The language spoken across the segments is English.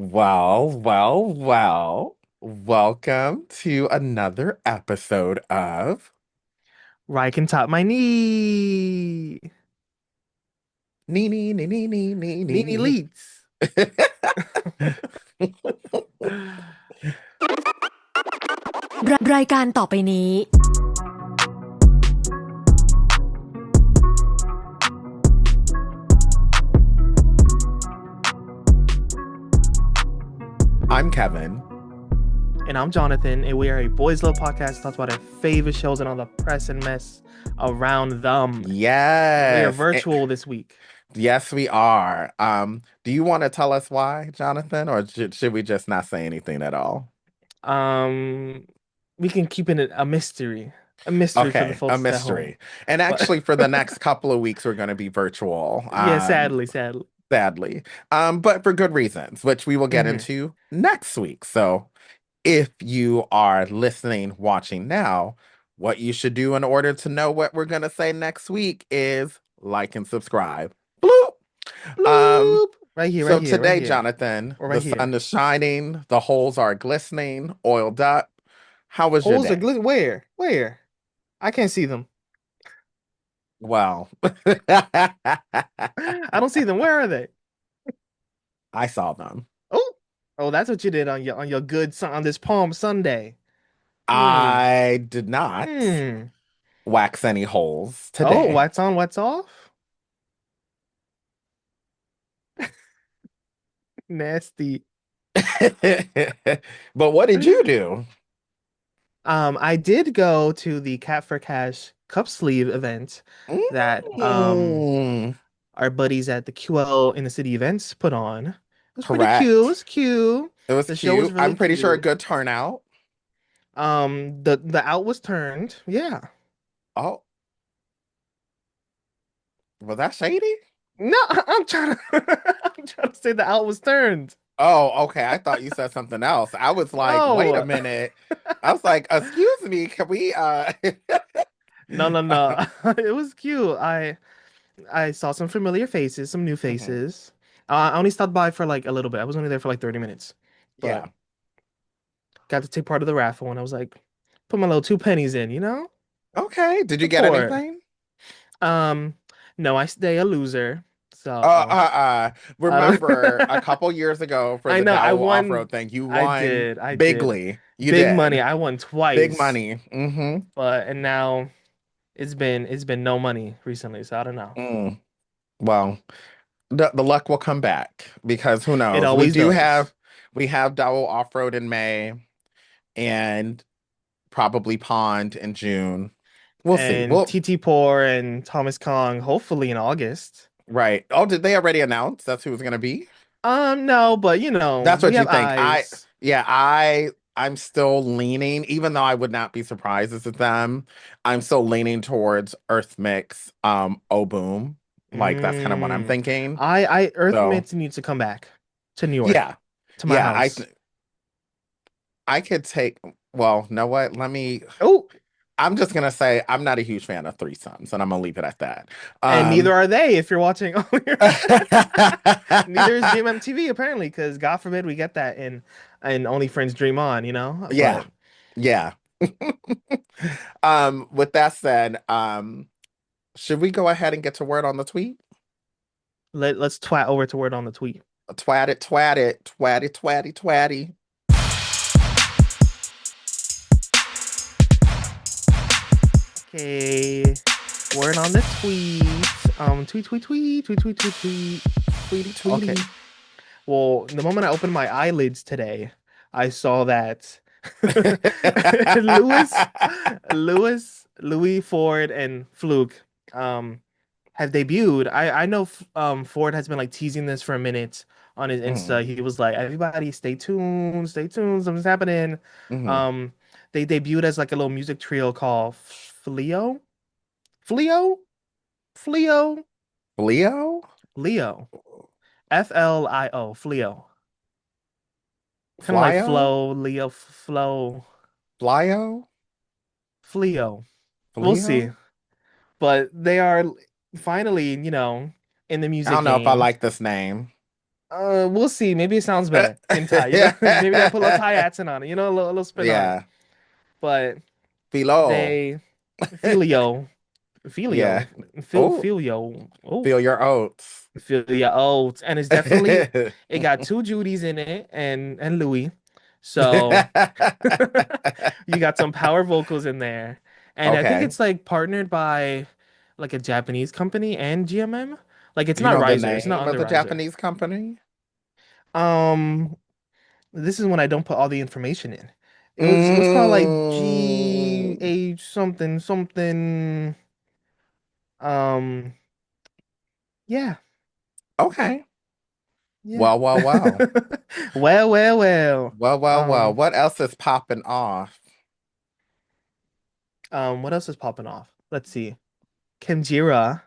Well. Welcome to another episode of RyCanTopMyKnee. Nee Nee Nee Nee Nee Nee Nene Nee. Leaks.รายการต่อไปนี้I'm Kevin. And I'm Jonathan, and we are a boys love podcast that talks about our favorite shows and all the press and mess around them. We are Yes. virtual this week. Yes, we are. Do you want to tell us why, Jonathan, or should we just not say anything at all? Um, we can keep it a mystery for the Okay, a folks at home. mystery. And But actually, for the next couple of weeks, we're going to be virtual. yeah, sadly. Sadly. But for good reasons, which we will get hmm into next week. So if you are listening, watching now, what you should do in order to know what we're going to say next week is like and subscribe. Bloop. Um, Bloop. Right here, right so here, right today, here, Jonathan, or the right sun here. is shining, the holes are glistening, oiled up. How was your Holes are day? glit. Where? Where? I can't see them. Well, I don't see them. Where are they? I saw them. Oh, oh, that's what you did on your on this Palm Sunday. Hmm. I did not Hmm. wax any holes Oh, today. what's on, what's off? Nasty. But what did you do? I did go to the Cat for Cash cup sleeve event that Mm, our buddies at the QL in the City events put on. It was pretty cute. It correct. was cute. It was The show was cute. really I'm pretty sure a cute. good turnout. The out was turned. Yeah. Oh, was that shady? No, I'm trying to I'm trying to say the out was turned. Oh, okay. I thought you said something else. I was like, wait a No. minute. I was like, excuse me, can we No. It was cute. I saw some familiar faces, some new Mhm. faces. I only stopped by for like a little bit. I was only there for like 30 minutes, but Yeah. got to take part of the raffle and I was like, put my little two pennies in, you know? Okay. Did you get Support. anything? Um, no, I stay a loser. Uh, So, uh, uh. uh, Remember a couple years ago for I the know I Dowel won. off-road thing, you I won did. I did. bigly. You Big money. did. I won Big twice, money. Mm-hmm. but and now it's been no money recently, so I don't know. Mm. Well, the luck will come back because who It knows? always does. We have Dowel off-road in May and probably Pond in June. We'll see. And Well, TT Poor and Thomas Kong, hopefully in August. right. Oh, did they already announce that's who it's gonna be? No, but That's we what you have think. eyes. Yeah, I'm still leaning, even though I would not be surprised if it's them. I'm still leaning towards Earth Mix, Oh Boom. Like that's kind of what I'm Mm. thinking. Earth So Myths needs to come back to New York, yeah, to my yeah, house. I could take, well, know what? Oh, I'm just gonna say I'm not a huge fan of threesomes, and I'm gonna leave it at that. and neither Um, are they if you're watching. Neither is GMMTV apparently, because God forbid we get that in Only Friends Dream On, you know? yeah, But yeah. With that said, should we go ahead and get to word on the tweet? let's twat over to word on the tweet. Twat it, twatty. Okay. Word on the tweet. Tweet. Tweety, Okay. tweety. Well, the moment I opened my eyelids today, I saw that Lewis, Louis Ford and Fluke um have debuted. I know Ford has been like teasing this for a minute on his Mhm, Insta. He was like, "Everybody, stay tuned, something's happening." mhm. Um, they debuted as like a little music trio called Fleo, Fleo, Fleo, Leo? Leo, Flio, Fleo. Kind of like Flyo? Flo, Leo, Flo, Flyo? Fleo. We'll see. Fleo? But they are finally, in the I music don't know if I game. like this name. We'll see. Maybe it sounds better. Kintai. You know, maybe they put a little Thai accent on it. You know, a little spin on it. Yeah. But Philo. they Filio, Yeah. Filio, Oh, Filio. Oh, feel your oats. Filio. Oh, and it's definitely it got two Judys in it and Louis. So you got some power vocals in there. And I think Okay. it's like partnered by like a Japanese company and GMM. Like it's Do you not know the Riser, it's not name of under the Riser. Japanese company? Um, this is when I don't put all the information in. It was called like Mm, GH something something. Um, yeah, okay. yeah. Well, well, well. Well, well, well. Well, well, well. What else is popping off? What else is popping off? Let's see. Khemjira,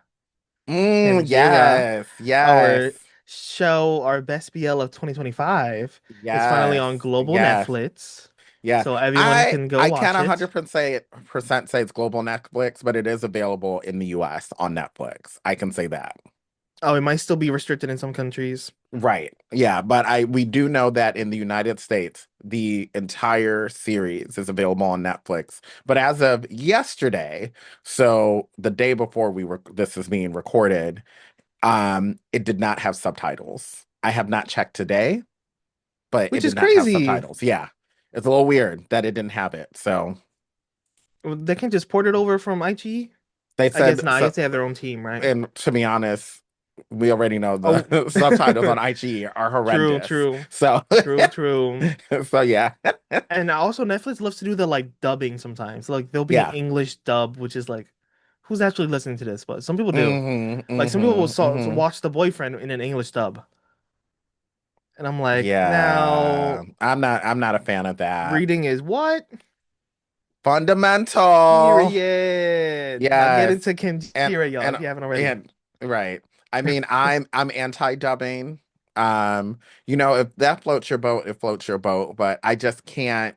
Khemjira, Yes, yes, our show, our best BL of 2025 is finally yes, on global yes, Netflix, yes. so everyone I can go I can't watch it. 100% say it's global Netflix, but it is available in the US on Netflix. I can say that. Oh, it might still be restricted in some countries. Right. Yeah, but I we do know that in the United States, the entire series is available on Netflix. But as of yesterday, so the day before we were this is being recorded, it did not have subtitles. I have not checked today, but it Which is did not have crazy. subtitles. Yeah. It's a little weird that it didn't have it. So They can just port it over from IG. they I guess said not. I so, guess they have their own team, right? and to be honest, we already know Oh, the subtitles on IG are true, horrendous. true, So true, true. so yeah. And also Netflix loves to do the like dubbing sometimes. Like there'll be an Yeah. English dub, which is like, who's actually listening to this? But some people do. Like some people will Hmm. watch The Boyfriend in an English dub, and I'm like, Yeah. now I'm not a fan of that. reading is what? Fundamental. Period. Now get Yes. into And Khemjira, y'all, and if you haven't already. and right. I mean, I'm anti-dubbing. If that floats your boat, it floats your boat, but I just can't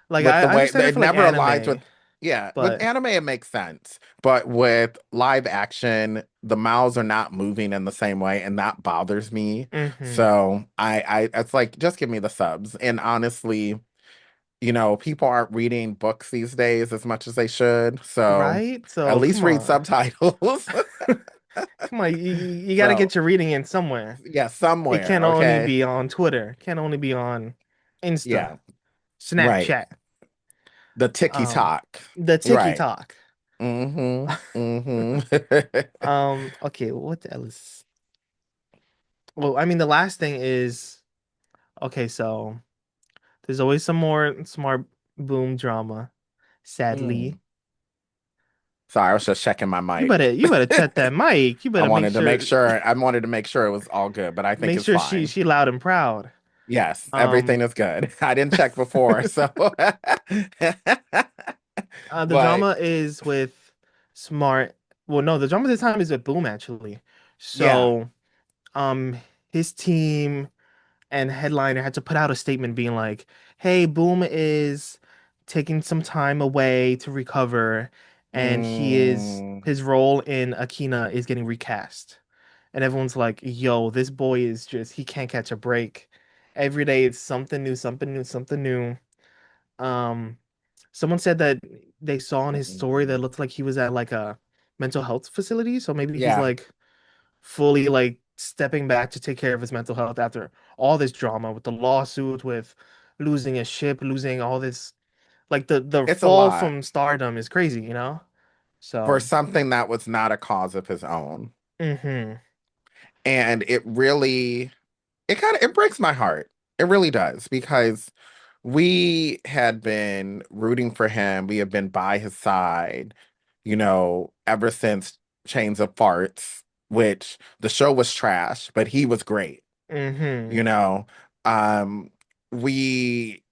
Like with I the I way understand it it for like never aligns with anime, yeah, with but anime it makes sense, but with live action the mouths are not moving in the same way and that bothers me. hmm So I it's like just give me the subs. And honestly, people aren't reading books these days as much as they should, so right? at So least come read on, subtitles. come on, you got to So get your reading in somewhere. yeah, It somewhere. can't only Okay. be on Twitter. Can't only be on Insta, Yeah, right. Snapchat, The ticky um, tock. the Right. TikTok. Mm-hmm. Mm-hmm. Okay, what else? Well, I mean, the last thing is okay. So there's always some more smart boom drama. Mm. Sadly, Sorry, I was just checking my you mic. better check that mic. You I better wanted to make sure I wanted to make sure it was all good, but I think make it's sure she fine. she loud and proud. Yes, everything Um, is good. I didn't check before, so the but drama is with Smart. Well, no, the drama this time is with Boom actually. yeah. So, um, his team and headliner had to put out a statement being like, "Hey, Boom is taking some time away to recover, and Mm, his role in Akina is getting recast." And everyone's like, "Yo, this boy is just he can't catch a break. Every day it's something new, something new, something new." Um, Someone said that they saw in his story that mm, looked like he was at like a mental health facility, so maybe he's yeah, like fully like stepping back to take care of his mental health after all this drama with the lawsuit, with losing his ship, losing all this. Like the it's a fall lot from stardom is crazy, you know? for So, something that was not a cause of his own. hmm And it breaks my heart. It really does because we had been rooting for him. We have been by his side, ever since Chains of Farts, which the show was trash, but he was great. hmm You know, um, we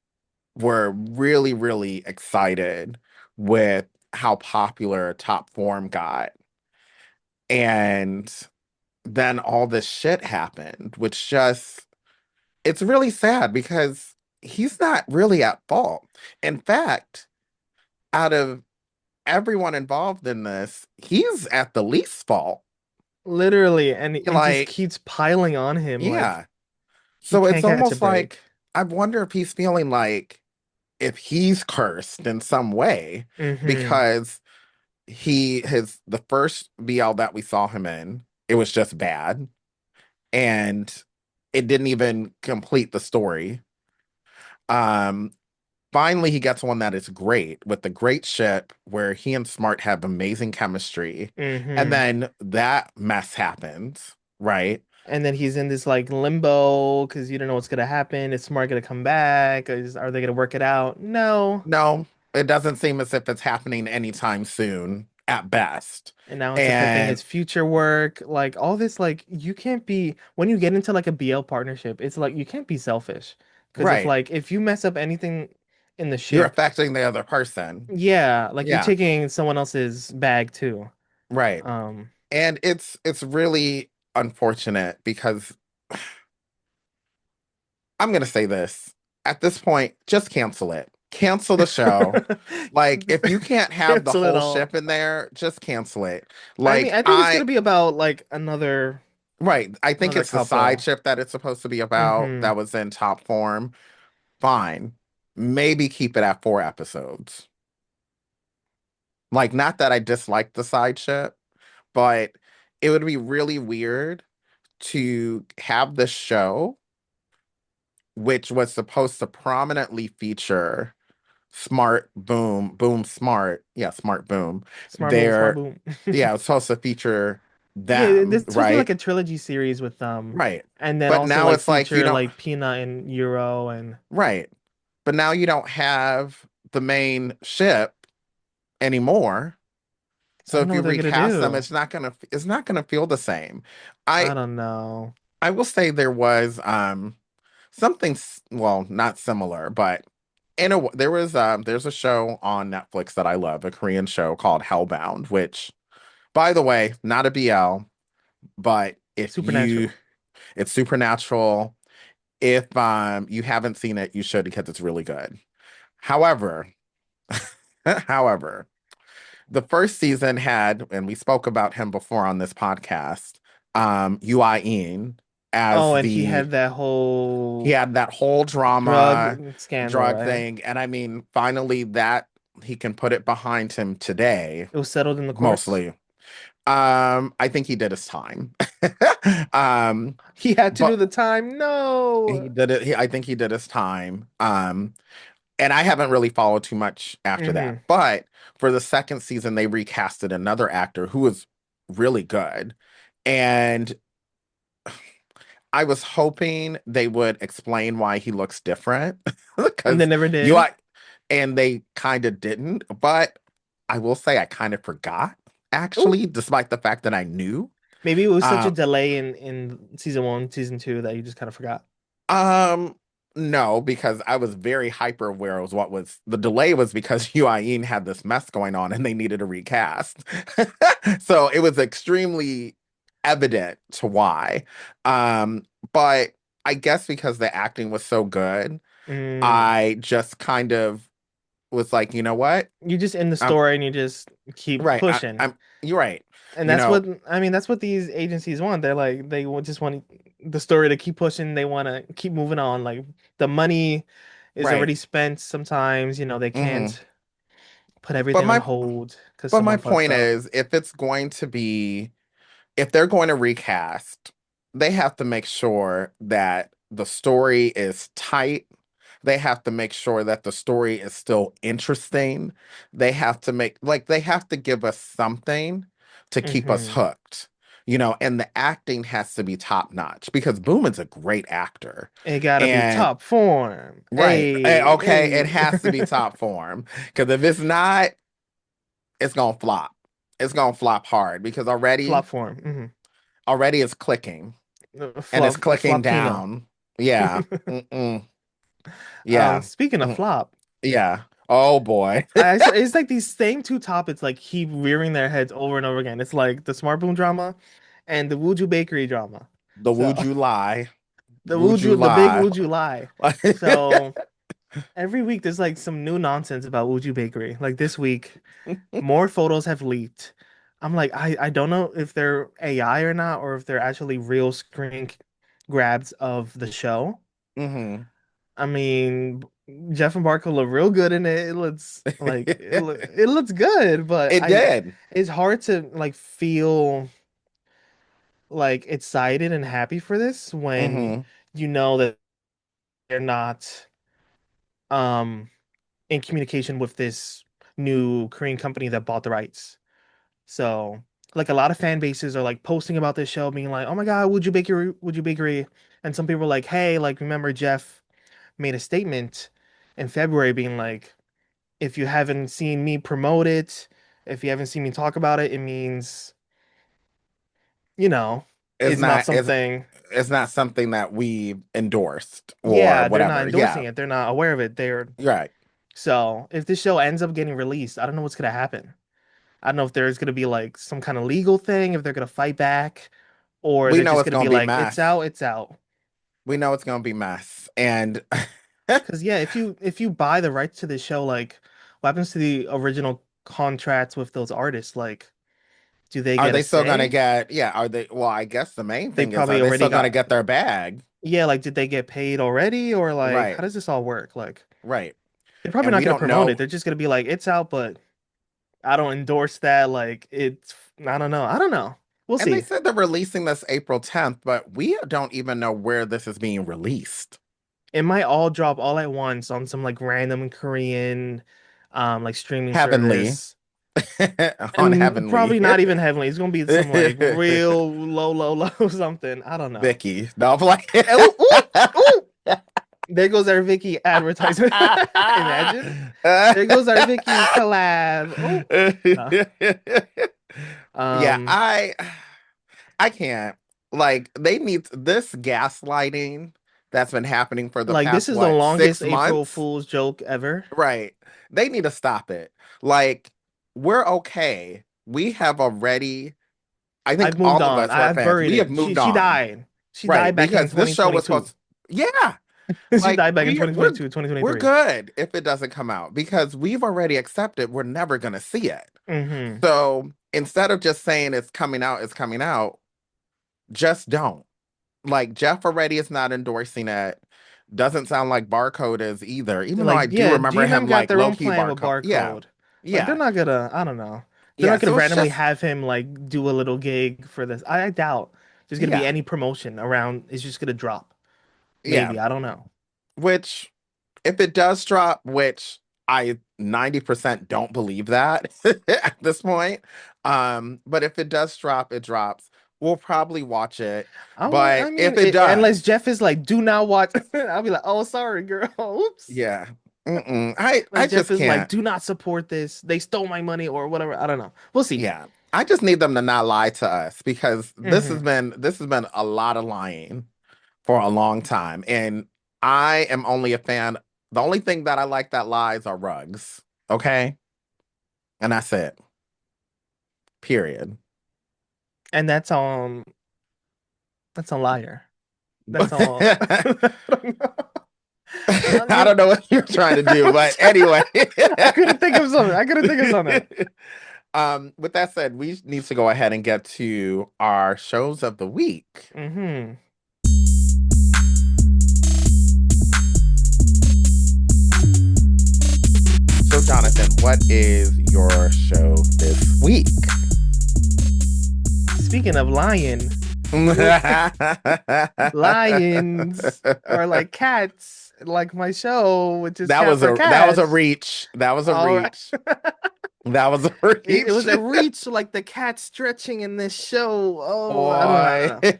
were really, really excited with how popular Top Form got. And then all this shit happened, which just it's really sad because he's not really at fault. In fact, out of everyone involved in this, he's at the least fault. Literally, and it just Like, keeps piling on him. Like, yeah. He So it's can't catch a almost like break. I wonder if he's feeling like if he's cursed in some way Mm-hmm. because the first BL that we saw him in, it was just bad and it didn't even complete the story. Um, Finally he gets one that is great with the great ship where he and Smart have amazing chemistry. And Mm-hmm. then that mess happens, right? And then he's in this like limbo because you don't know what's gonna happen. Is Smart gonna come back? Are they gonna work it out? No. No, it doesn't seem as if it's happening anytime soon at best. And now it's affecting And his future work. Like all this, like you can't be when you get into like a BL partnership, it's like you can't be selfish. Because right, if you mess up anything in the you're ship, affecting the other person. yeah, like you're Yeah, taking someone else's bag too. right. Um, And it's really unfortunate because I'm gonna say this. At this point, just cancel it. Cancel the show. Like if you can't have the cancel it whole all. ship in there, just cancel it. I mean, Like I think it's gonna be about like right, I think another it's the side couple. ship that it's supposed to be about Mm-hmm. that was in top form. Fine. Maybe keep it at 4 episodes. Like, not that I dislike the side ship, but it would be really weird to have the show, which was supposed to prominently feature Smart Boom, Boom Smart, yeah, Smart Boom. Smart boom, smart There, boom. yeah, it's supposed to feature Yeah, them, this supposed to be like right? a trilogy series with Right. and then But also now like it's like you feature don't, like Peanut and Euro and right. But now you don't have the main ship anymore. I So don't if know you what they're gonna recast them, do. it's not gonna feel the same. I I don't know. I will say there was something well, not similar, but there's a show on Netflix that I love, a Korean show called Hellbound, which by the way, not a BL, but if you Supernatural. it's supernatural. If you haven't seen it, you should because it's really good. However, however, the first season had, and we spoke about him before on this podcast, Ui as Oh, and the he whole had that whole drama drug scandal, drug right? thing, and I mean, finally that he can put it behind him today, It was settled in the courts. mostly. I think he did his time. um, He had to do but the time. he No. did it. I think he did his time. And I haven't really followed too much after that. Hmm. But for the second season, they recasted another actor who was really good. And I was hoping they would explain why he looks different And they because never you did. I and they kind of didn't. But I will say I kind of forgot Oh, actually, despite the fact that I knew. maybe it was such a Um, delay in season one, season two that you just kind of forgot. Um, no, because I was very hyper aware of what was the delay was because Huayin had this mess going on and they needed a recast. So it was extremely evident to why. But I guess because the acting was so good, Mm. I just kind of was like, you know what? You just end the I'm story and you just keep right. pushing. You're right. And You that's know, what I mean, that's what these agencies want. They're like just want the story to keep pushing. They want to keep moving on. Like the money is right. already spent sometimes, they Hmm. can't put But everything on my hold because but my someone fucks point up. is if they're going to recast, they have to make sure that the story is tight. They have to make sure that the story is still interesting. They have to give us something to keep us Hmm. hooked. And the acting has to be top notch because Boom is a great actor. It gotta be And top form. right, Hey, okay, it hey. has to be top form because if it's not, it's gonna flop. It's gonna flop hard because Flop form. Hmm. already it's clicking and it's clicking Flopino. down. Yeah. Mm-mm. Yeah. Speaking of Mm. flop. Yeah. Oh boy. It's like these same two topics like keep rearing their heads over and over again. It's like the Smart Boom drama and the Wuju Bakery drama. The So Would You Lie? the Would You the big Lie? Wuju lie. So every week there's like some new nonsense about Wuju Bakery. Like this week, more photos have leaked. I'm like, I don't know if they're AI or not, or if they're actually real grabs of the show. Hmm. I mean, Jeff and Barker look real good in it. It looks like it looks good, but It did. it's hard to like feel like excited and happy for this when Hmm. you know that they're not um in communication with this new Korean company that bought the rights. So, like a lot of fan bases are like posting about this show, being like, "Oh my God, Would You Bakery," and some people are like, "Hey, like remember Jeff made a statement in February, being like, if you haven't seen me promote it, if you haven't seen me talk about it, it means, you know, It's it's not not it's something." it's not something that we endorsed or Yeah, they're not whatever. endorsing Yeah. it. They're not aware of it. They're Right. so if this show ends up getting released, I don't know what's gonna happen. I don't know if there's gonna be like some kind of legal thing, if they're gonna fight back, or We they're know just it's gonna gonna be be like, it's mess. out, it's out. We know it's gonna be mess. And Because yeah, if you buy the rights to the show, like what happens to the original contracts with those artists? Like, do they are get a they still gonna say? get, yeah, are they, well, I guess the main They thing is, are probably they already still gonna got, get their bag? yeah, like did they get paid already? Or like how Right, does this all work? Like right. they're probably And not we gonna don't promote it. know. They're just gonna be like, it's out, but I don't endorse that. Like it's I don't know. I don't know. We'll And they see. said they're releasing this April 10th, but we don't even know where this is being released. It might all drop all at once on some like random Korean like streaming Heavenly. service. On And Heavenly. probably not even heavily. It's gonna be some like real low something. I don't know. Vicky. No, I'm like Ooh, ooh, ooh. There goes our Vicky advertisement. Imagine. There goes our Vicky collab. Oh, no. Yeah, Um, I can't. Like, they need this gaslighting that's been happening for the like this past, is the what, longest six April months? Fool's joke ever. Right. They need to stop it. Like, we're okay. We have already, I think I've moved all of on. us who are I've fans, buried we have it. moved She on. died. She Right. died back in Because this show was 2022. supposed yeah. She Like, died back in 2022, we're 2023. good if it doesn't come out because we've already accepted we're never gonna see it. Mm-hmm. So instead of just saying it's coming out, just don't. Like, Jeff already is not endorsing it. Doesn't sound like Barcode is either, even though I Like, do yeah, remember GMM him got like their low own key plan with Barcode. Yeah, Barcode. Like, they're yeah, not gonna, I don't know. They're yeah. not gonna So it's randomly just, have him like do a little gig for this. I doubt there's gonna be yeah, any promotion around. It's just gonna drop. yeah. Maybe, I don't know. Which, if it does drop, which I 90% don't believe that at this point. But if it does drop, it drops. We'll probably watch it. I But mean, if it unless does, Jeff is like, do not watch. I'll be like, oh, sorry, girl. Oops. yeah. Mm-mm. I Like Jeff just is like, can't. do not support this. They stole my money or whatever. I don't know. We'll see. Yeah. I just need them to not lie to us because Hmm. this has been a lot of lying for a long time. And I am only a fan. The only thing that I like that lies are rugs. Okay? And that's it. Period. And that's a liar. That's all. I I don't know. I mean, don't know what you're trying to do, but anyway. I couldn't think of something. I couldn't think of something. With that said, we need to go ahead and get to our shows of the week. Hmm. So, Jonathan, what is your show this week? Speaking of lion, lions are like cats, like my show, which is Cat for That was a Cash. reach. That was a All right. reach. That was a It reach. was a reach, like the cat stretching in this show. Oh, I don't know. I don't Boy. know.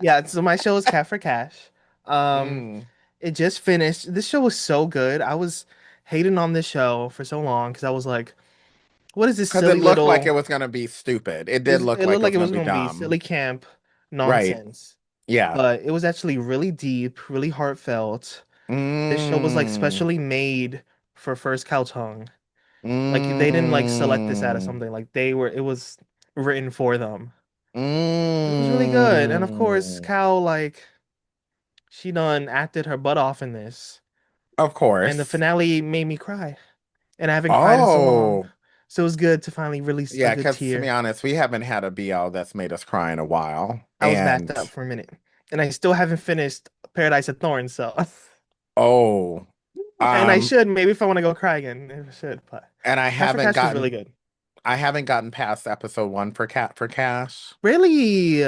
Yeah, so my show is Cat for Cash. Um, Mm. it just finished. This show was so good. I was hating on this show for so long because I was like, what is this Because it silly looked like it little? was gonna be stupid. It did look It like looked it like was it gonna was be gonna be dumb. silly camp Right. nonsense, Yeah. but it was actually really deep, really heartfelt. This show was like Mm. specially made for First Cow Tongue. Like they didn't like select this out of Mm. something. Like they were, it was written for them. It was really good. And of course, Mm. Cow, like, she done acted her butt off in this. Of And the course. finale made me cry. And I haven't cried in so long. Oh. So it was good to finally release a Yeah, good because to be tear. honest, we haven't had a BL that's made us cry in a while. I was backed And up for a minute. and I still haven't finished Paradise of Thorns. So, Oh, and I um, should maybe if I want to go cry again, maybe I should. But and Cat for Cash was really good. I haven't gotten past episode 1 for Cat for Cash. Really,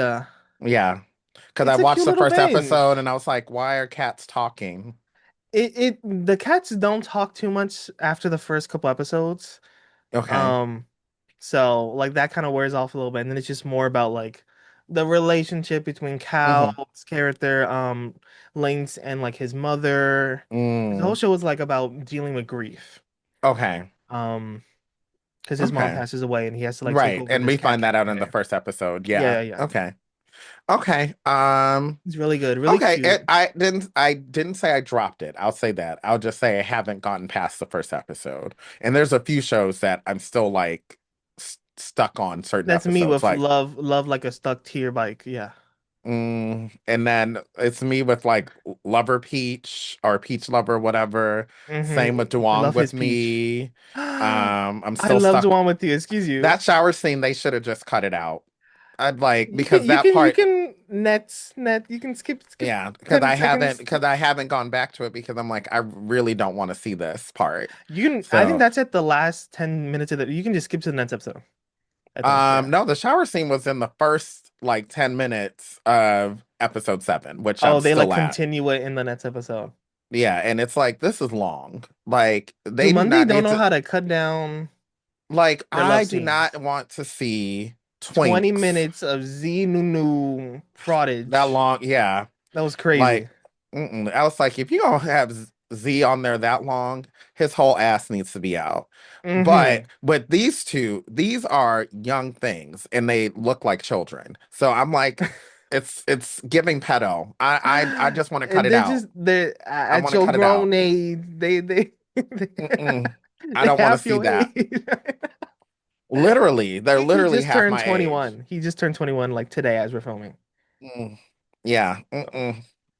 Yeah, because I it's a watched cute the little first episode binge. and I was like, why are cats talking? The cats don't talk too much after the first couple episodes. Okay. Um, so like that kind of wears off a little bit, and then it's just more about like the relationship between Mm-hmm. Cal's character, Link's and like his mother. The whole Mm. show is like about dealing with grief. Okay. Um, because his mom Okay. passes away and he has to like take Right. over And this we cat find that out in the character. first episode. Yeah, Yeah. yeah, yeah. Okay. Okay. It's really good, really Okay. cute. I didn't say I dropped it. I'll say that. I'll just say I haven't gotten past the first episode. And there's a few shows that I'm still like stuck on certain That's me episodes. with Like love like a stuck tear bike. Yeah. and then it's me with like Lover Peach or Peach Lover, whatever. Same with I Duong love his with peach. me. I'm I still love the stuck. one with you. Excuse you. That shower scene, they should have just cut it out. I'd like You can because you that can you part, can net you can skip yeah, because 10 seconds. I haven't gone back to it because I'm like, I really don't want to see this part. You can I think So, that's at the last 10 minutes of the you can just skip to the next episode. I think, yeah. no, the shower scene was in the first like 10 minutes of episode 7, which I'm Oh, they like still at. continue it in the next episode. Yeah, and it's like this is long. Like Do they do Monday not don't need know to how to cut down like their I love do not scenes. want to see 20 twinks minutes of Z Nunu that fraudage. long. Yeah. That was crazy. Like, I was like, if you gonna have Z on there that long, his whole ass needs to be out. Hmm. But these two, these are young things, and they look like children. So I'm like, it's giving pedo. I just want to cut it out. They're I at want to your cut it grown out. age. They Mm-mm. I they don't want to half see your that. age. Literally, they're He literally just half turned my age. 21. He just turned 21 like today as we're filming. Mm. Yeah. So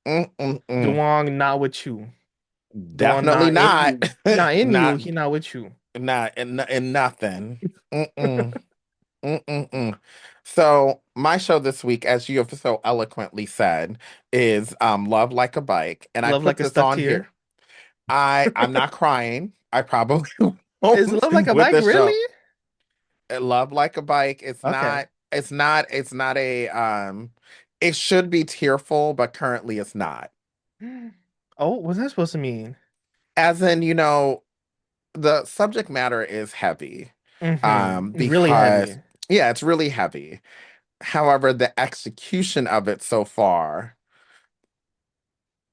Mm. Duong not with you. Duong Definitely not in not. you. He not in you. Not He not with you. not in nothing. Mm-mm. Mm-mm-mm. So my show this week, as you have so eloquently said, is Love Like a Bike. And I Love put like a this stuck on here. tear. I'm not crying. I probably Is won't love like a with bike the really? show. Love Like a Bike. Okay. It's not a it should be tearful, but currently it's not. Oh, what's that supposed to mean? As in, the subject matter is heavy. Really Because heavy. yeah, it's really heavy. However, the execution of it so far,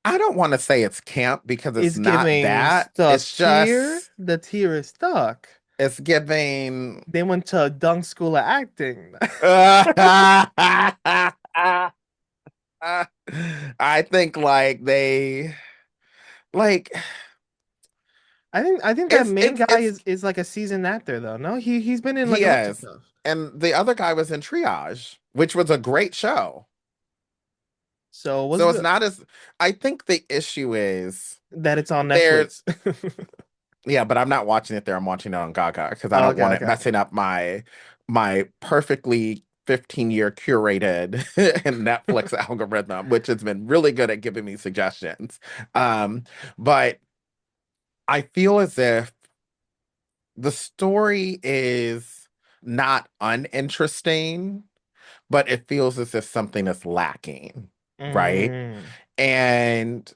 I don't want to say it's camp because it's It's not giving that. stuck tear. The tear is stuck. It's giving. They went to dunk school of acting. I think like like I think that main guy it's is like a seasoned actor though. No, he's been in like he a bunch of is. stuff. And the other guy was in Triage, which was a great show. So what's So it's good not as I think the issue is that it's on there. Netflix? Yeah, but I'm not watching it there. I'm watching it on Gaga because I Oh, don't okay, want it okay, okay. messing up my perfectly 15-year curated Netflix algorithm, which has been really good at giving me suggestions. But I feel as if the story is not uninteresting, but it feels as if something is lacking, right? Mm. And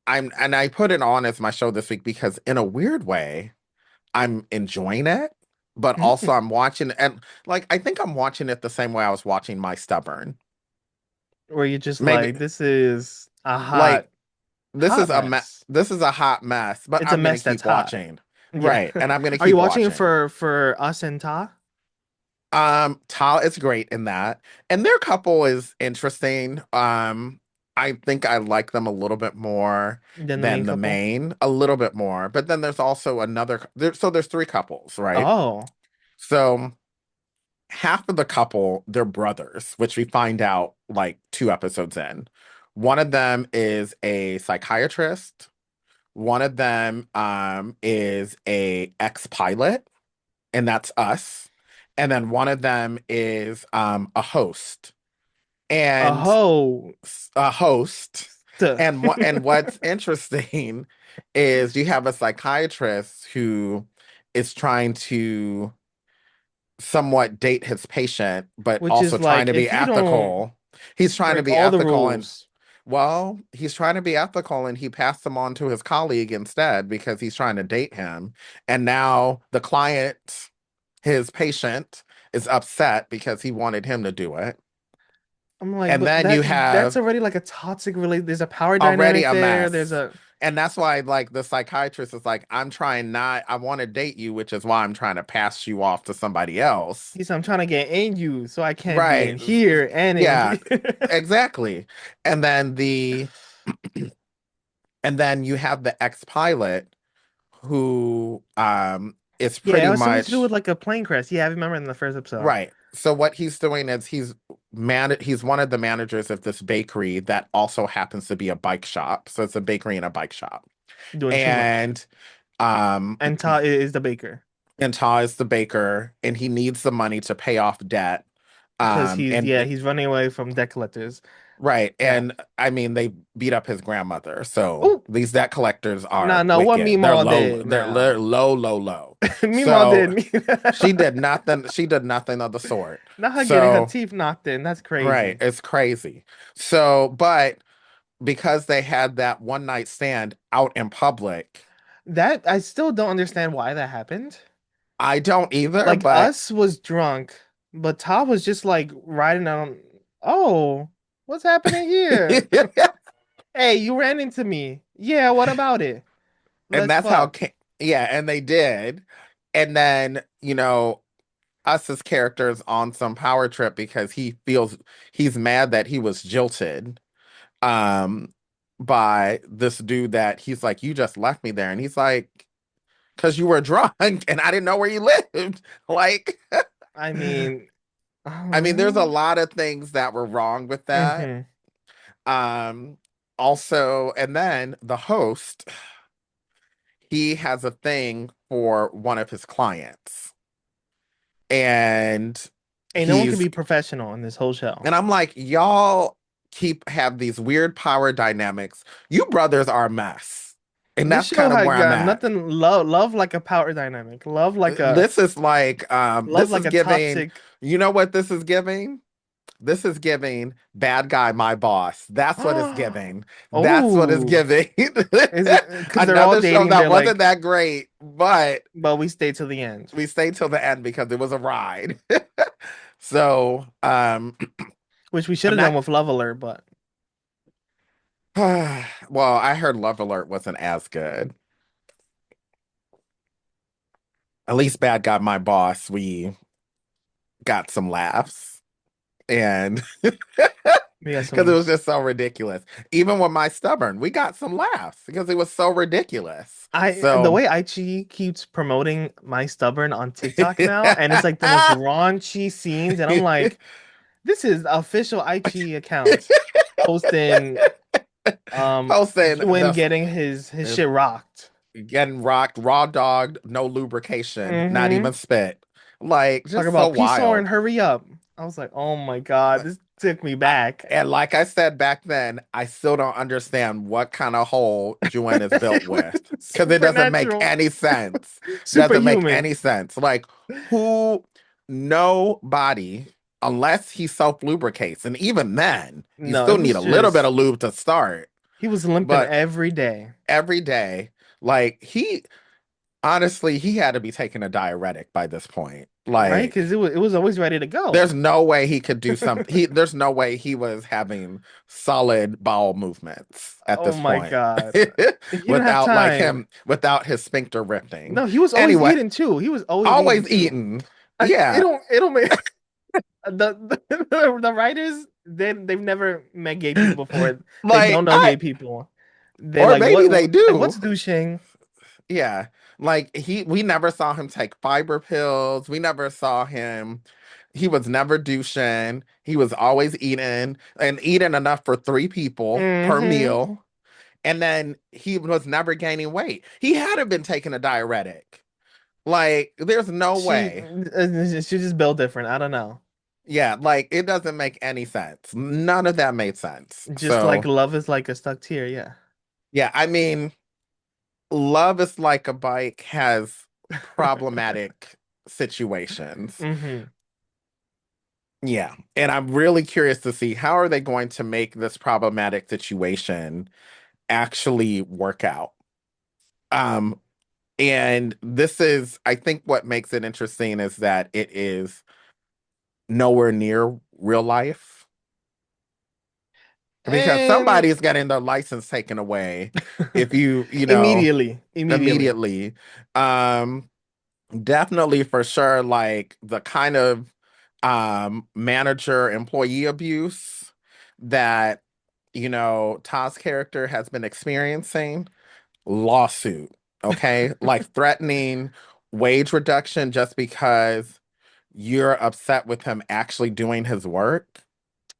I put it on as my show this week because in a weird way, I'm enjoying it, but also I'm watching and like I think I'm watching it the same way I was watching My Stubborn. Where you're just Maybe like, this is a like hot mess. this is a hot mess, but It's a I'm gonna mess that's keep hot. watching. Yeah. Right, and I'm gonna Are you keep watching it watching. for us and Ta? Tal is great in that, and their couple is interesting. I think I like them a little bit more Then the main than the couple? main, a little bit more. But then there's also so there's 3 couples, right? Oh. So half of the couple, they're brothers, which we find out like 2 episodes in. One of them is a psychiatrist. One of them is a ex-pilot, and that's us. And then one of them is a host. and Oh, a host. Duh. And what's interesting is you have a psychiatrist who is trying to somewhat date his patient, but Which also is trying like, to be if you don't ethical. He's trying to break be all the ethical and rules, well, he's trying to be ethical and he passed them on to his colleague instead because he's trying to date him. And now the client, his patient, is upset because he wanted him to do it. I'm like, And but then you that's have already like a toxic relate. There's a power already dynamic a there. There's mess. a And that's why, like, the psychiatrist is like, I want to date you, which is why I'm trying to pass you off to somebody else. he's I'm trying to get in you, so I can't be Right. in here and in Yeah, here. exactly. And then and then you have the ex-pilot who is Yeah, it pretty was something to do with much like a plane crash. Yeah, I remember in the first episode. right. So what he's doing is he's one of the managers of this bakery that also happens to be a bike shop. So it's a bakery and a bike shop. Doing too much. And um And Ta is the baker and Ta is the baker and he needs the money to pay off debt. because he's And yeah he's running away from debt collectors. right. Yeah. And I mean, they beat up his grandmother. So Oh, these debt collectors no, are no, what wicked. They're Meemaw low. did They're now. low, low, low. Meemaw So did me. she did nothing. She did nothing of the sort. Not her getting her So, teeth knocked in. That's right. crazy. It's crazy. So, but because they had that one night stand out in public, That I still don't understand why that happened. I don't either, Like but us was drunk, but Ta was just like riding on. Oh, what's happening here? Hey, you ran into me. Yeah, what about it? and Let's that's how, fuck. yeah, and they did. And then, us as characters on some power trip because he's mad that he was jilted um by this dude that he's like, you just left me there. And he's like, because you were drunk and I didn't know where you lived. Like, I mean, I mean, there's a mm-hmm. lot of things that were wrong with that. Um, Also, and then the host, he has a thing for one of his clients. And Ain't no one can he's be professional in this whole show. and I'm like, y'all have these weird power dynamics. You brothers are a mess. And This that's show kind of had where I'm got at. nothing love like a power dynamic. This is like Love this like is a giving, toxic. you know what this is giving? This is giving bad guy my boss. That's what it's giving. That's what it's Oh, giving. is it because they're all Another show dating? that They're wasn't like, that great, but but we stay till the end, we stayed till the end because it was a ride. So, which we should I'm have done not with Love Alert, but well, I heard Love Alert wasn't as good. At least Bad Got My Boss, we got some laughs. And we got because it some. was just so ridiculous. Even with My Stubborn, we got some laughs because it was so ridiculous. The So way Aichi keeps promoting My Stubborn on TikTok now, and it's like the most raunchy scenes, and I'm like, this is the official Aichi account posting posting when the getting his shit rocked. getting rocked, raw dogged, no lubrication, not Mm-hmm. even spit. Like, Talk just so about peace, and wild. hurry up. I was like, oh my God, this took me I- back. And like I said back then, I still don't understand what kind of hole Juan is built with because it doesn't make Supernatural, any sense. Doesn't make superhuman. any sense. Like, who, nobody, unless he self lubricates, and even then, you No, still need a little bit of lube to start. he was limping But every day, every day, like, honestly, he had to be taking a diuretic by this point. right? Because Like, it was always ready to go. there's no way he could do something. There's no way he was having solid bowel movements at Oh this my point God. He didn't have without like time. him, without his sphincter ripping. No, he was always Anyway, eating too. He was always eating always too. eating. Yeah, It don't make the writers they've never met gay people before. They don't like know gay people. They or like maybe they like do. what's douching? Yeah, like we never saw him take fiber pills. We never saw him. He was never douching. He was always eating and eating enough for three people per Mm-hmm. meal. And then he was never gaining weight. He hadn't been taking a diuretic. Like, there's no way. She just built different. I don't know. Yeah, like it doesn't make any sense. None of that made sense. Just like So, love is like a stuck tear, yeah. yeah, I mean, Love is Like a Bike has problematic situations. Hmm. Yeah, and I'm really curious to see how are they going to make this problematic situation actually work out. Um, and this is, I think, what makes it interesting is that it is nowhere near real life because And somebody's getting their license taken away if you know, immediately. immediately. Um, Definitely for sure, like the kind of manager employee abuse that Ta's character has been experiencing, lawsuit, okay? Like threatening wage reduction just because you're upset with him actually doing his work.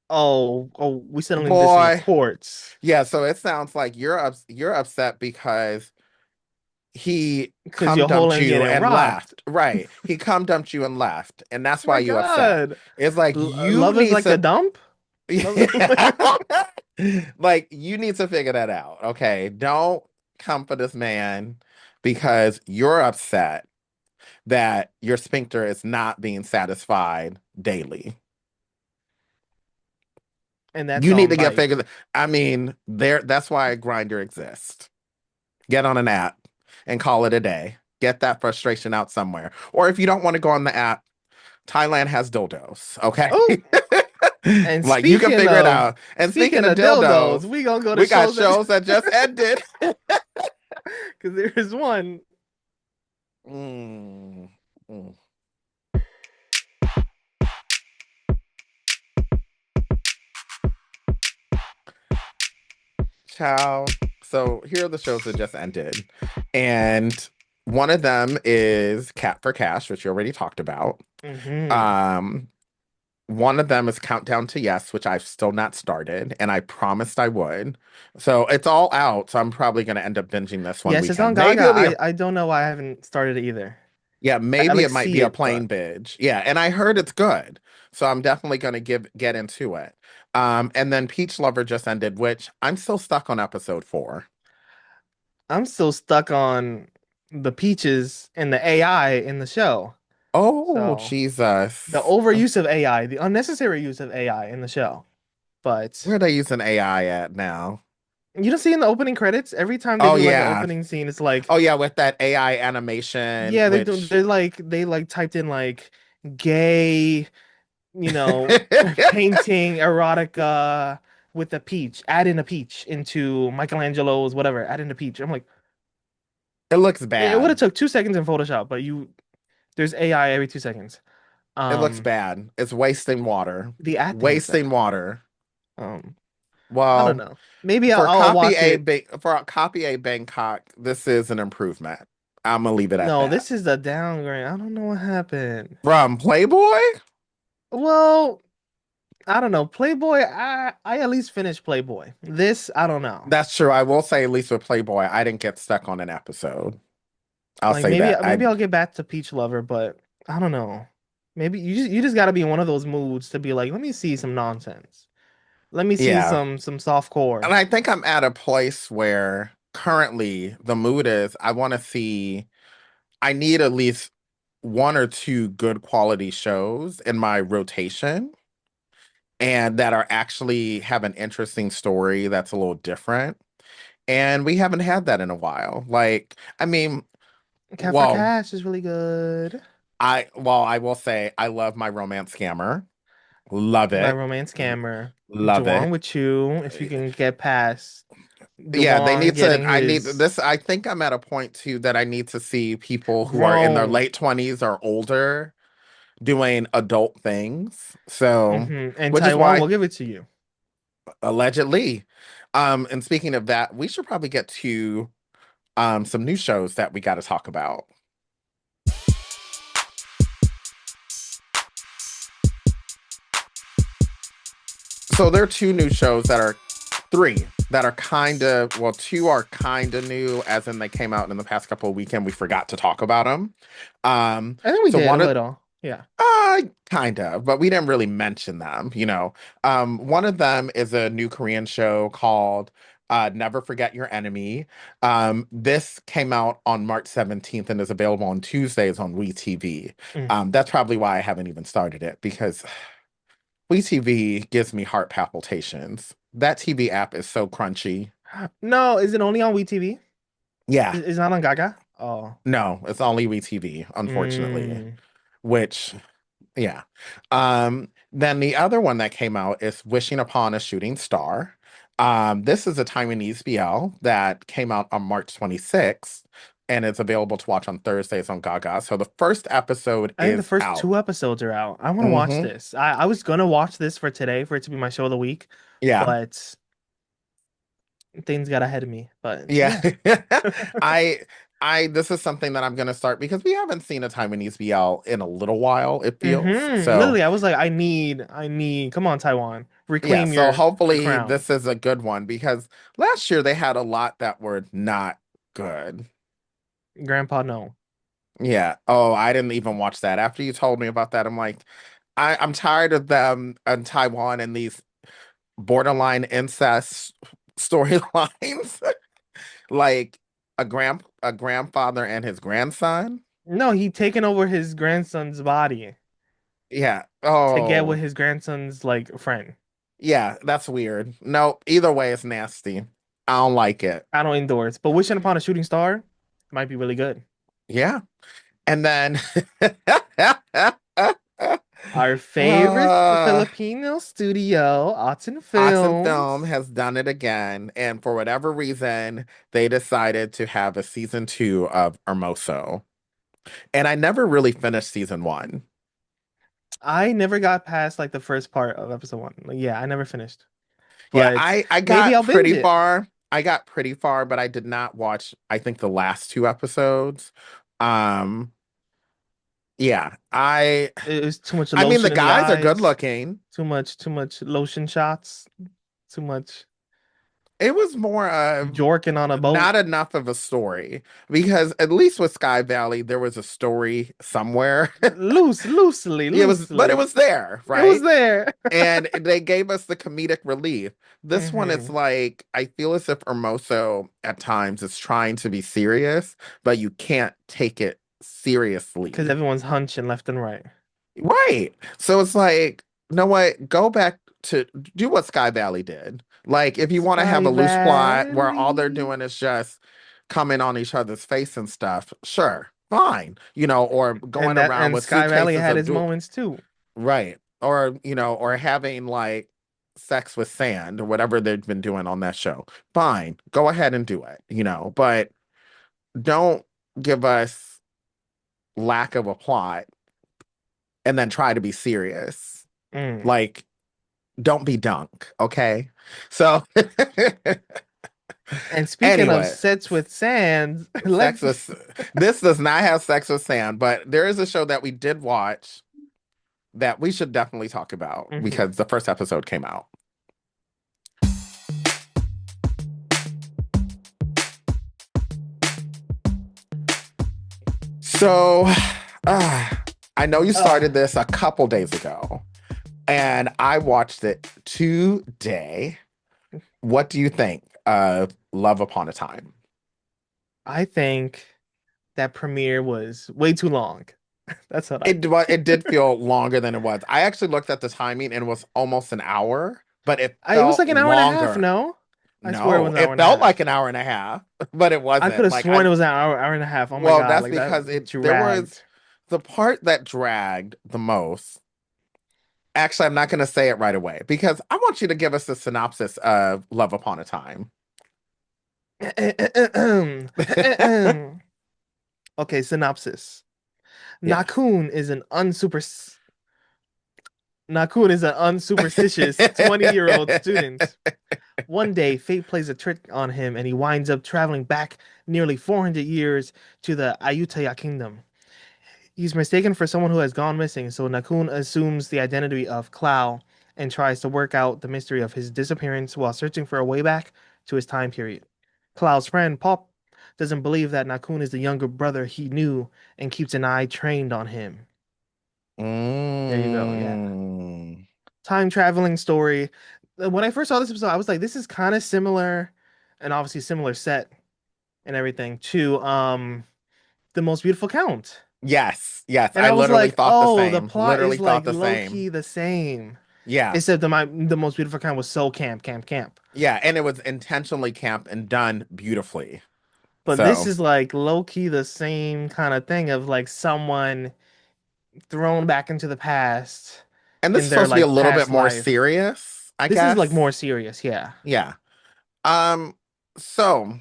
Oh, we settling this in the Boy, courts yeah, so it sounds like you're upset because he because cum your whole dumped end you getting and robbed. left. Right. He cum dumped you and left. And that's Oh why my you upset. God. It's like you Love is need like a to dump? Love like you need to figure that out. Okay. Don't come for this man because you're upset that your sphincter is not being satisfied daily. and that's You need on to get bike. figured. I mean, that's why a grinder exists. Get on an app and call it a day. Get that frustration out somewhere. Or if you don't want to go on the app, Thailand has dildos, okay? Oh, and Like you can figure it out. And speaking speaking of of dildos, dildos, we gonna go to we got shows that shows that just ended. because there is one. Mm, mm. Ciao. So here are the shows that just ended. And one of them is Cat for Cash, which you already talked about. Hmm. Um, One of them is Countdown to Yes, which I've still not started, and I promised I would. So it's all out. So I'm probably going to end up binging this one Yes, it's on weekend. Gaga. Maybe it'll be a, I don't know why I haven't started it either. yeah, I maybe like it might see be a it, plain but binge. Yeah, and I heard it's good. So I'm definitely going to get into it. And then Peach Lover just ended, which I'm still stuck on episode 4. I'm still stuck on the peaches and the AI in the show. Oh, So the Jesus. overuse of AI, the unnecessary use of AI in the show. Where But are they using AI at now? you don't see in the opening credits, every time they Oh do like an yeah. opening scene, it's like, Oh yeah, with that AI animation, yeah, they do which they like typed in like gay, you know, painting erotica with a peach, add in a peach into Michelangelo's whatever, add in a peach. I'm like, it looks it would have bad. took 2 seconds in Photoshop, but there's AI every 2 seconds. It looks Um, bad. It's wasting water. the acting is Wasting bad. water. Um, I don't Well, know. Maybe for I'll watch it. Copy A Bangkok, this is an improvement. I'm gonna leave it at No, that. this is the downgrade. I don't know what happened. From Playboy? Well, I don't know. Playboy, I at least finished Playboy. This, I don't know. That's true. I will say, at least with Playboy, I didn't get stuck on an episode. I'll Like say maybe that. maybe I'll get back to Peach Lover, but I don't know. Maybe you just got to be in one of those moods to be like, let me see some nonsense. Let me see Yeah. some soft And core. I think I'm at a place where currently the mood is I want to see, I need at least one or two good quality shows in my rotation and that are actually have an interesting story that's a little different. And we haven't had that in a while. Like, I mean, Cat for well, Cash is really good. I will say I love my romance scammer. Love My it. romance scammer, Love Duong it. with you. If you can get past Yeah, they Duong need to. getting I need his this. I think I'm at a point too that I need to see people who are in their grown. late 20s or older doing adult things. So, And which is Taiwan why will give it to you. allegedly. And speaking of that, we should probably get to some new shows that we got to talk about. So there are two new shows that are three that are kind of well, two are kind of new, as in they came out in the past couple of weekends. We forgot to talk about them. I think we So did a one of little. Yeah. Kind of, but we didn't really mention them, you know. One of them is a new Korean show called Never Forget Your Enemy. This came out on March 17th and is available on Tuesdays on WeTV. Mm. That's probably why I haven't even started it because WeTV gives me heart palpitations. That TV app is so crunchy. No, is it only on WeTV? Yeah, Is it not on Gaga? Oh. no, it's only WeTV, unfortunately, Mm. which yeah. Then the other one that came out is Wishing Upon a Shooting Star. This is a Taiwanese BL that came out on March 26th and it's available to watch on Thursdays on Gaga. So the first episode I think the is first out. two episodes are out. I want to watch Hmm. this. I was gonna watch this for today for it to be my show of the week, Yeah. but things got ahead of me. But Yeah. yeah. I this is something that I'm gonna start because we haven't seen a Taiwanese BL in a little while, it feels. So Literally, I was like, come on, Taiwan, yeah, reclaim so your hopefully crown. this is a good one because last year they had a lot that were not good. Grandpa, no. Yeah. Oh, I didn't even watch that. After you told me about that, I'm like, I'm tired of them in Taiwan and these borderline incest storylines. Like a grandfather and his grandson. No, he taken over his grandson's body Yeah. to get with Oh, his grandson's like friend. yeah, that's weird. No, either way, it's nasty. I don't like it. I don't endorse, but wishing upon a shooting star might be really good. Yeah. And then Our favorite uh, Filipino studio, Autzen Awesome Film Films. has done it again. And for whatever reason, they decided to have a season two of Hermoso. And I never really finished season one. I never got past like the first part of episode one. Like, yeah, I never finished. Yeah, But I maybe got I'll binge pretty it. far. I got pretty far, but I did not watch, I think, the last two episodes. Um, yeah, It was too much I mean the lotion in the guys are good eyes, looking. too much lotion shots, too much It was more of jorking on a boat. not enough of a story because at least with Sky Valley there was a story somewhere. But it Loosely. was there, It was right? there. And they gave us the comedic relief. This one is hmm like I feel as if Hermoso at times is trying to be serious, but you can't take it Because seriously. everyone's hunching left and right. Right. So it's like, you know what? Go back to do what Sky Valley did. Like, if you want to have Sky a loose plot where all they're Valley. doing is just coming on each other's face and stuff, sure, fine. You know, or going around And with Sky Valley suitcases had of his dupe. moments too. Right. Or, you know, or having like sex with sand or whatever they've been doing on that show. Fine. Go ahead and do it, you know, but don't give us lack of a plot and then try to be serious. Mm. Like, don't be dunk, okay? So And speaking of anyway, sets with sand, sex let's with this does not have sex with sand, but there is a show that we did watch that we should definitely talk about Mhm. because the first episode came out. So uh, I know you started Uh, this a couple days ago, and I watched it today. What do you think of Love Upon a Time? I think that premiere was way too long. That's what I It did feel longer than it was. I actually looked at the timing and it was almost an hour, but it it was felt like an hour and a half, longer. no? I swear it was No, an hour it and a felt half. like an hour and a half, but it I could wasn't. have Like sworn it was an hour and a half. Oh my well, God, that's like that because it there was dragged. the part that dragged the most. Actually, I'm not going to say it right away because I want you to give us the synopsis of Love Upon a Time. Okay, synopsis. Yes. Nakun is an Nakun is an unsuperstitious 20-year-old student. One day, fate plays a trick on him and he winds up traveling back nearly 400 years to the Ayutthaya kingdom. He's mistaken for someone who has gone missing, so Nakun assumes the identity of Clow and tries to work out the mystery of his disappearance while searching for a way back to his time period. Clow's friend, Pop, doesn't believe that Nakun is the younger brother he knew and keeps an eye trained on him. There you go. Yeah. Mm. Time traveling story. When I first saw this episode, I was like, this is kind of similar and obviously similar set and everything to The Most Beautiful Count. Yes, yes. And I I was literally like, thought the oh, the same. plot Literally is thought like the low same. key the same. Yeah. Except the Most Beautiful Count was so camp. Yeah. And it was intentionally camp and done beautifully. But this So, is like low key the same kind of thing of like someone thrown back into the past and this is in their supposed to be a like little bit past more life. serious, I This is like guess. more serious, yeah. Yeah. Um, so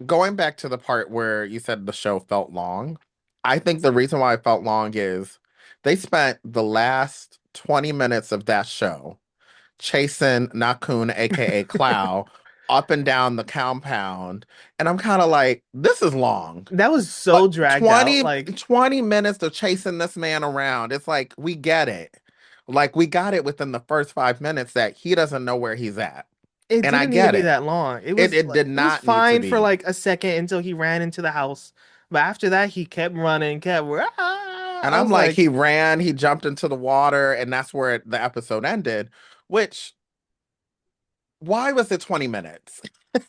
going back to the part where you said the show felt long, I think the reason why it felt long is they spent the last 20 minutes of that show chasing Nakun, aka Clow, up and down the compound. And I'm kind of like, this is long. That was so But dragged out. 20 minutes of chasing this man around. It's like, we get it. Like, we got it within the first 5 minutes that he doesn't know where he's at. it And I didn't need to get be it. that long. It did It was not need to fine for be. like a second until he ran into the house. But after that, he kept running, And I I'm was like, like, he ran, he jumped into the water, and that's where the episode ended. Which, why was it 20 minutes?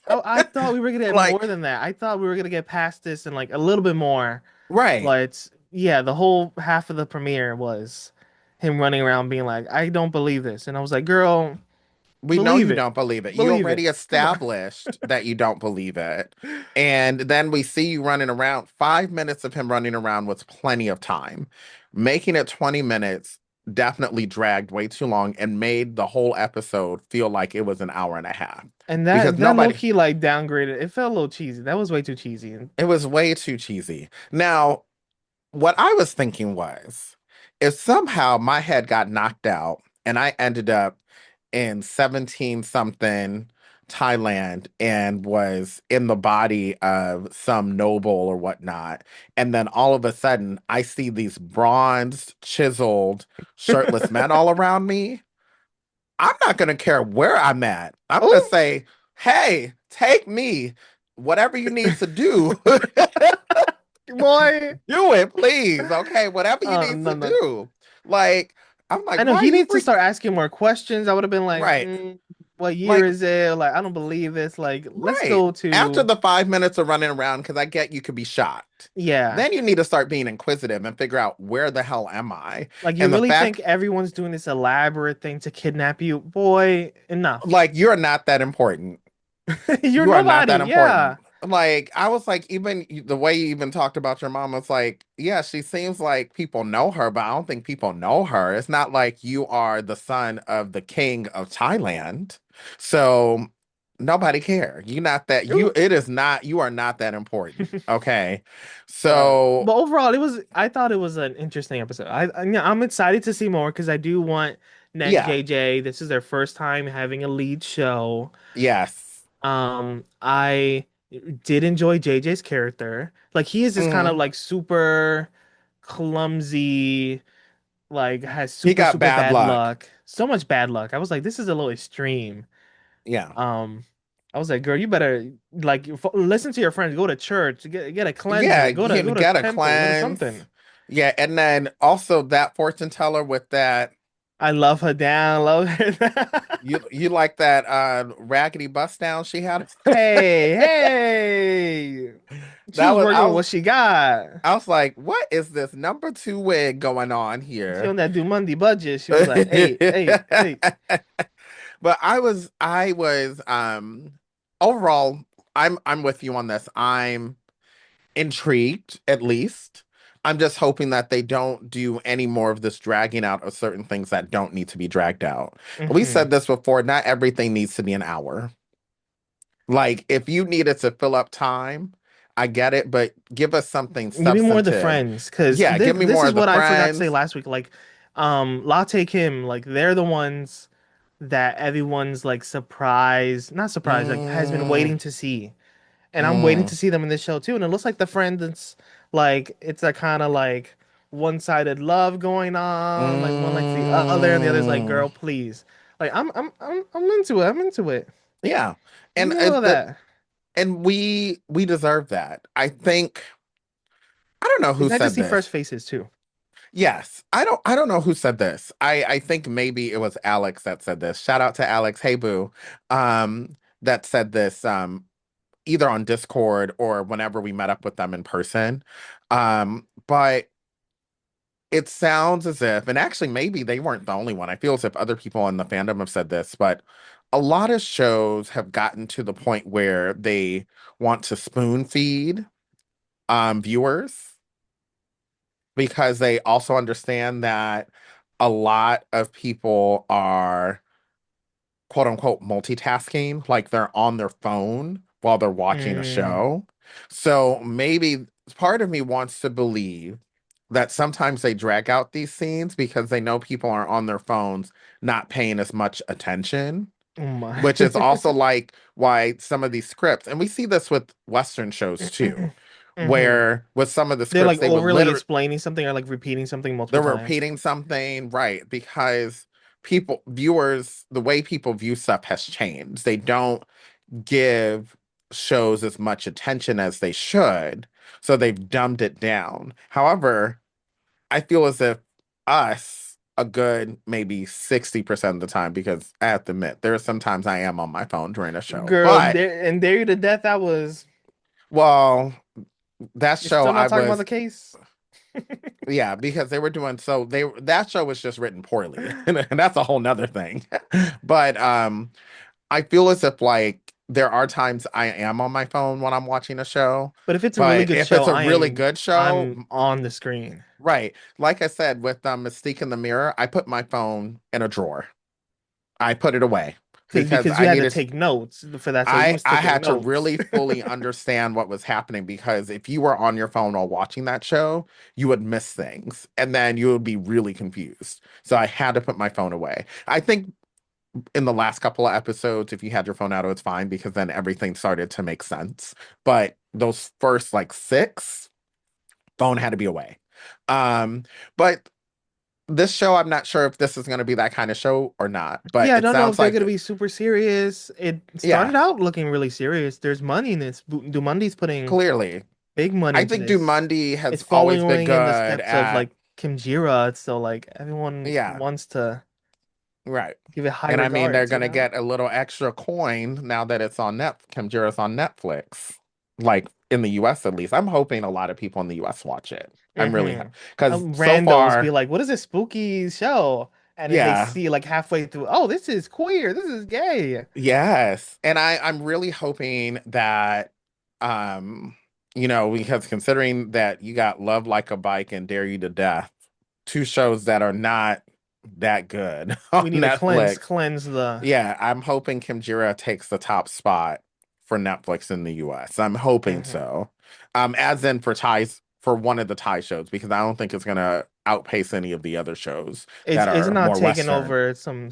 oh, I thought we were gonna get more Like, than that. I thought we were gonna get past this and like a little bit more. right. But yeah, the whole half of the premiere was him running around being like, I don't believe this. And I was like, girl, We know believe you it. don't believe it. You Believe already it. Come on. established that you don't believe it. And then we see you running around. 5 minutes of him running around was plenty of time. Making it 20 minutes definitely dragged way too long and made the whole episode feel like it was an hour and a half. And Because that low nobody, key like downgraded. It felt a little cheesy. That was way too cheesy. And it was way too cheesy. Now, what I was thinking was if somehow my head got knocked out and I ended up in 17 something Thailand and was in the body of some noble or whatnot. And then all of a sudden, I see these bronzed, chiseled, shirtless men all around me. I'm not going to care where I'm at. I'm going to oh, say, hey, take me. Whatever you need to do, boy. do it, please. Okay, whatever you need No, to no. do. Like, I'm like, I know why are he you needs to freaking start asking more questions. I would have been like, right? what year Like, is it? Like, I don't believe this. Like, let's right. go After to the 5 minutes of running around, because I get you could be shocked. yeah. Then you need to start being inquisitive and figure out where the hell am I? Like, you And the really think fact, everyone's doing this elaborate thing to kidnap you? Boy, enough. like, you're not that important. You're You are not nobody. that Yeah. important. Like, I was like, even the way you even talked about your mom was like, yeah, she seems like people know her, but I don't think people know her. It's not like you are the son of the king of Thailand. So nobody care. You not that you it is not you are not that important. Okay. So But overall, I thought it was an interesting episode. I'm excited to see more because I do want yeah, NetJJ. This is their first time having a lead show. yes. I did enjoy JJ's character. Like he is this kind of Mhm. like super clumsy, like has He got super bad bad luck. luck. So much bad luck. I was like, this is a little extreme. Yeah. Um, I was like, girl, you better like listen to your friends. Go to church. Get a Yeah, cleanser. you Go to get a temple. Go to cleanse. something. Yeah, and then also that fortune teller with that. I love her down. Love her. You like that raggedy bust down she had? Hey, hey. She That was was working with what she got. I was like, what is this number two wig going on She here? on that Dumandi budget. She was like, hey. But I was overall I'm with you on this. I'm intrigued at least. I'm just hoping that they don't do any more of this dragging out of certain things that don't need to be dragged out. We Hmm. said this before, not everything needs to be an hour. Like if you needed to fill up time, I get it, but give us something Give me more of the substantive. friends, because Yeah, give me this more is of the what I forgot to say friends. last week. Like, Latte Kim, like they're the ones that everyone's like surprised, not surprised, like has been Mm, waiting to see. And I'm waiting mm, to see them in this show too. And it looks like the friend that's like it's a kind of like one-sided love going on, like one likes the other, and the other's like, mm. girl, please. Like I'm into it. I'm into it. Yeah. Give And me all of that. we deserve that. I think I don't know It's who nice to said see fresh this. faces too. Yes. I don't know who said this. I think maybe it was Alex that said this. Shout out to Alex. Hey boo. That said this either on Discord or whenever we met up with them in person. But it sounds as if, and actually maybe they weren't the only one. I feel as if other people in the fandom have said this, but a lot of shows have gotten to the point where they want to spoon feed viewers because they also understand that a lot of people are quote unquote multitasking, like they're on their phone while they're watching a Mm, show. So maybe part of me wants to believe that sometimes they drag out these scenes because they know people are on their phones not paying as much attention, oh my. which is also like why some of these scripts, and we see this with Western shows too, hmm where with some of the They're scripts like they would overly literally explaining something or like repeating something multiple they're times. repeating something, right? Because people, viewers, the way people view stuff has changed. They don't give shows as much attention as they should, so they've dumbed it down. However, I feel as if us, a good maybe 60% of the time, because I have to admit, there are sometimes I am on my phone during a show. Girl, But, there and Dare You to Death, that was well, that you're show still I not talking about was the case? yeah, because they were doing so they that show was just written poorly. And that's a whole nother thing. But I feel as if like there are times I am on my phone when I'm watching a show, But if it's a really but good if show, it's a really good show, I'm on the screen. right, like I said with Mystique in the Mirror, I put my phone in a drawer. I put it away because Because you I had to needed take notes for that, so you I was I taking had to notes. really fully understand what was happening because if you were on your phone while watching that show, you would miss things and then you would be really confused. So I had to put my phone away. I think in the last couple of episodes, if you had your phone out, it was fine because then everything started to make sense. But those first like six, phone had to be away. Um, but this show, I'm not sure if this is going to be that kind of show or not, but Yeah, I it don't know if sounds they're like, gonna be super serious. It yeah, started out looking really serious. There's money in this. Dumundi's putting clearly. big money I into think this. Dumandi It's has always been following in the good steps of at, like Khemjira, so like everyone yeah, wants to right. give it high And I mean, they're regards, you gonna know? get a little extra coin now that it's on Khemjira's on Netflix. Like in the US at least. I'm hoping a lot of people in the US watch it. I'm really Mm-hmm. because so Randos be far, like, "What is this spooky show?" And then they yeah, see like halfway through, "Oh, this is queer. This is gay." yes. And I'm really hoping that um, because considering that you got Love Like a Bike and Dare You to Death, two shows that are not that good on We need to Netflix. cleanse the. Yeah, I'm hoping Khemjira takes the top spot for Netflix in the US. I'm hoping Mhm. so. As in for ties for one of the Thai shows, because I don't think it's gonna outpace any of the other shows that It's are not more taking Western. over some.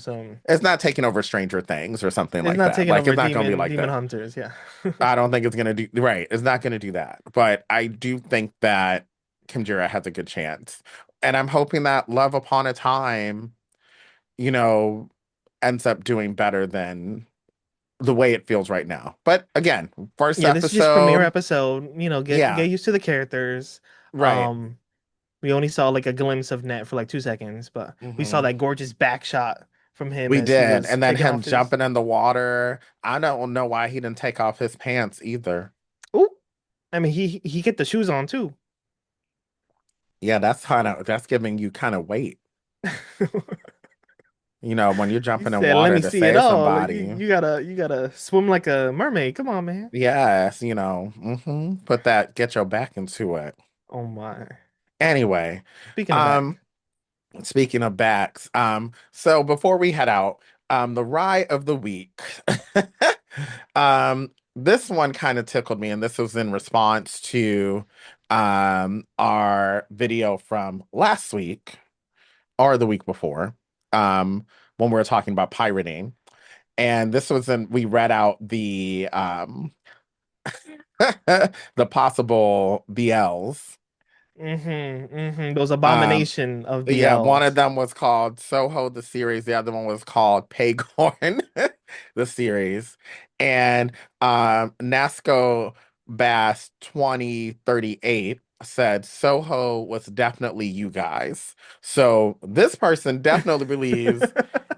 It's not taking over Stranger Things or something It's like not that. taking Like over it's not gonna be like demon that. hunters. Yeah. I don't think it's gonna do right. It's not gonna do that. But I do think that Khemjira has a good chance. And I'm hoping that Love Upon a Time, you know, ends up doing better than the way it feels right now. But again, first Yeah, this is just premiere episode, episode. Get yeah, used to the characters. right. Um, we only saw like a glimpse of Net for like 2 seconds, but we saw Hmm. that gorgeous back shot from him We as he did. was And then taking him off his. jumping in the water. I don't know why he didn't take off his pants either. Oh, I mean he get the shoes on too. Yeah, that's giving you kind of weight. When you're He jumping in said, "Let water me to see it save all. Like, somebody. you gotta swim like a mermaid. Come on, man." Yes, get your back into it. Oh my. Anyway, Speaking of back. um, speaking of backs, so before we head out, the rye of the week. This one kind of tickled me, and this was in response to our video from last week or the week before, when we were talking about pirating. And this was we read out the the possible BLs. Those Um, abomination of Yeah, one of BLs. them was called Soho the series. The other one was called Paygorn the series. And Nasco Bass 2038 said Soho was definitely you guys. So this person definitely believes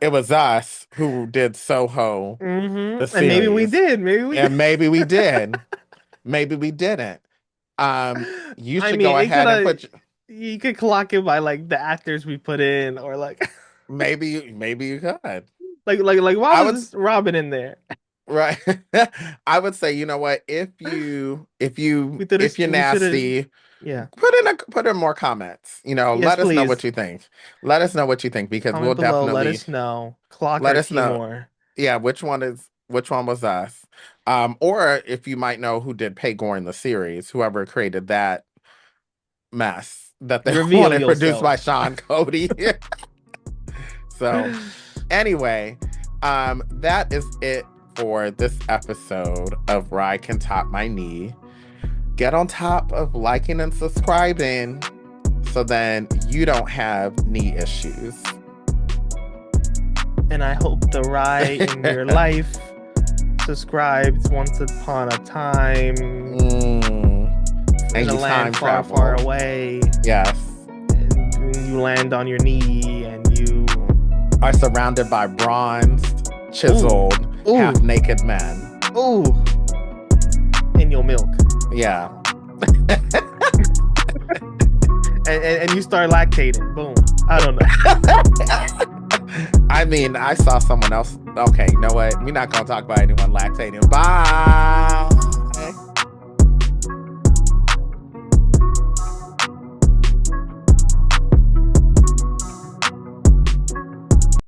it was us who did Soho, the And maybe we series. did. Maybe we did. And maybe we did. Maybe we didn't. You I should mean, go it could ahead and have. put You could clock it by like the actors we put in, or like, maybe you could. why I was would this Robin in there? right. I would say, you know what, if you're We should have. nasty, Yeah. put in more comments. Yes, Let us know please. what you think. Let us know what you think because we'll Comment below. Let definitely us know. Clock let our us team know. more. Yeah, which one was us. Or if you might know who did Pegorn the series, whoever created that mess that they Reveal wanted produced by yourself. Sean Cody. So anyway, that is it for this episode of Rye Can Top My Knee. Get on top of liking and subscribing so then you don't have knee issues. And I hope the Rye in your life subscribed once upon a time And in a you time land far, travel. far away. Yes. And you land on your knee and you Are surrounded by bronzed, chiseled, Ooh. half-naked men. ooh in your milk. Yeah. And you start lactating. Boom. I don't know. I mean, I saw someone else. Okay, you know what? We're not gonna talk about anyone lactating. Bye.